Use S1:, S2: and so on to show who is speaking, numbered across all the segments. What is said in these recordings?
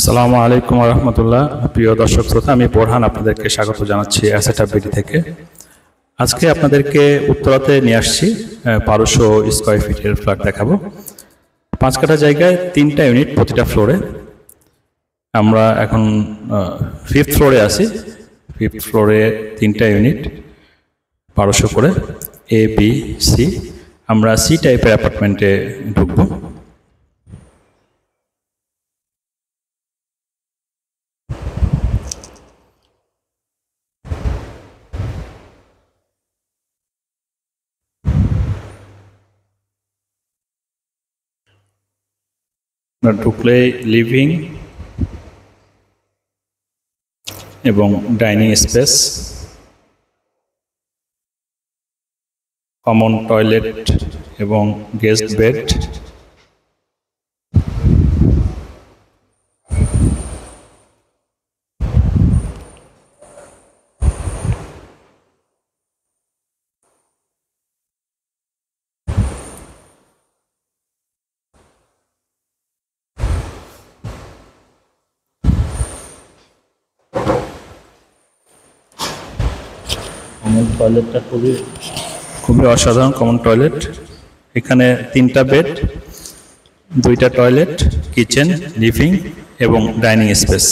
S1: আসসালামু আলাইকুম রহমতুল্লাহ। প্রিয় দর্শক শ্রোতা, আমি বোরহান আপনাদেরকে স্বাগত জানাচ্ছি অ্যাসেট আপডেট থেকে। আজকে আপনাদেরকে উত্তরাতে নিয়ে আসছি 1200 স্কোয়ার ফিটের ফ্ল্যাট দেখাবো। 5 কাঠা জায়গায় 3টা ইউনিট প্রতিটা ফ্লোরে। আমরা এখন 5th ফ্লোরে আছি। 5th ফ্লোরে 3টা ইউনিট 1200 করে, এ বি সি। আমরা সি টাইপের অ্যাপার্টমেন্টে ঢুকবো। ঢুকলে লিভিং এবং ডাইনিং স্পেস, কমন টয়লেট এবং গেস্ট বেড, কমন টয়লেটটা খুবই অসাধারণ কমন টয়লেট। এখানে 3টা বেড, 2টা টয়লেট, কিচেন, লিভিং এবং ডাইনিং স্পেস।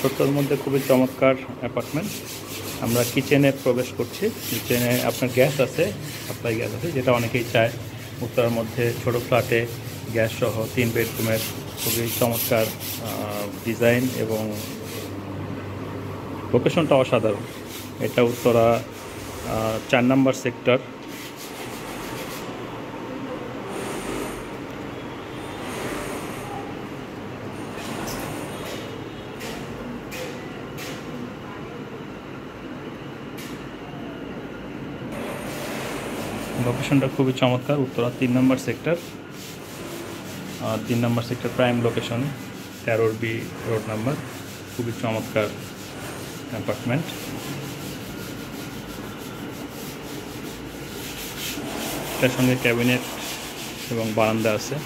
S1: ছোট্টর মধ্যে খুবই চমৎকার অ্যাপার্টমেন্ট। আমরা কিচেনে প্রবেশ করছি। কিচেনে আপনার গ্যাস আছে, সাপ্লাই গ্যাস আছে, যেটা অনেকেই চায়। উত্তরার মধ্যে ছোট ফ্ল্যাটে গ্যাস সহ 3 বেডরুমের খুবই চমৎকার ডিজাইন এবং লোকেশনটা অসাধারণ। এটা উত্তরা 4 নম্বর সেক্টর। লোকেশনটা খুবই চমৎকার। Uttara 3 number sector. 3 number sector prime location, 13B road number. খুবই চমৎকার অ্যাপার্টমেন্ট। এটার সঙ্গে ক্যাবিনেট এবং বারান্দা আছে।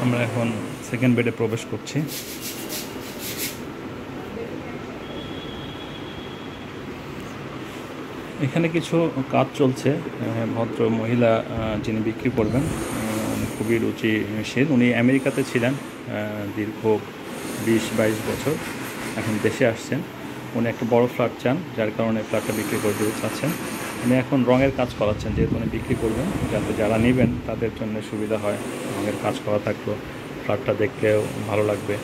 S1: আমরা এখন সেকেন্ড বেডে প্রবেশ করছি। এখানে কিছু কাজ চলছে। ভদ্র মহিলা যিনি বিক্রি করবেন, খুবই রুচিশীল। উনি আমেরিকাতে ছিলেন দীর্ঘ 20-22 বছর, এখন দেশে আসছেন। উনি একটা বড় ফ্ল্যাট চান, যার কারণে ফ্ল্যাটটা বিক্রি করে দিতে চাচ্ছেন। উনি এখন রঙের কাজ করাচ্ছেন, যেহেতু উনি বিক্রি করবেন, যাতে যারা নেবেন তাদের জন্য সুবিধা হয়। রঙের কাজ করা থাকলেও ফ্ল্যাটটা দেখতেও ভালো লাগবে।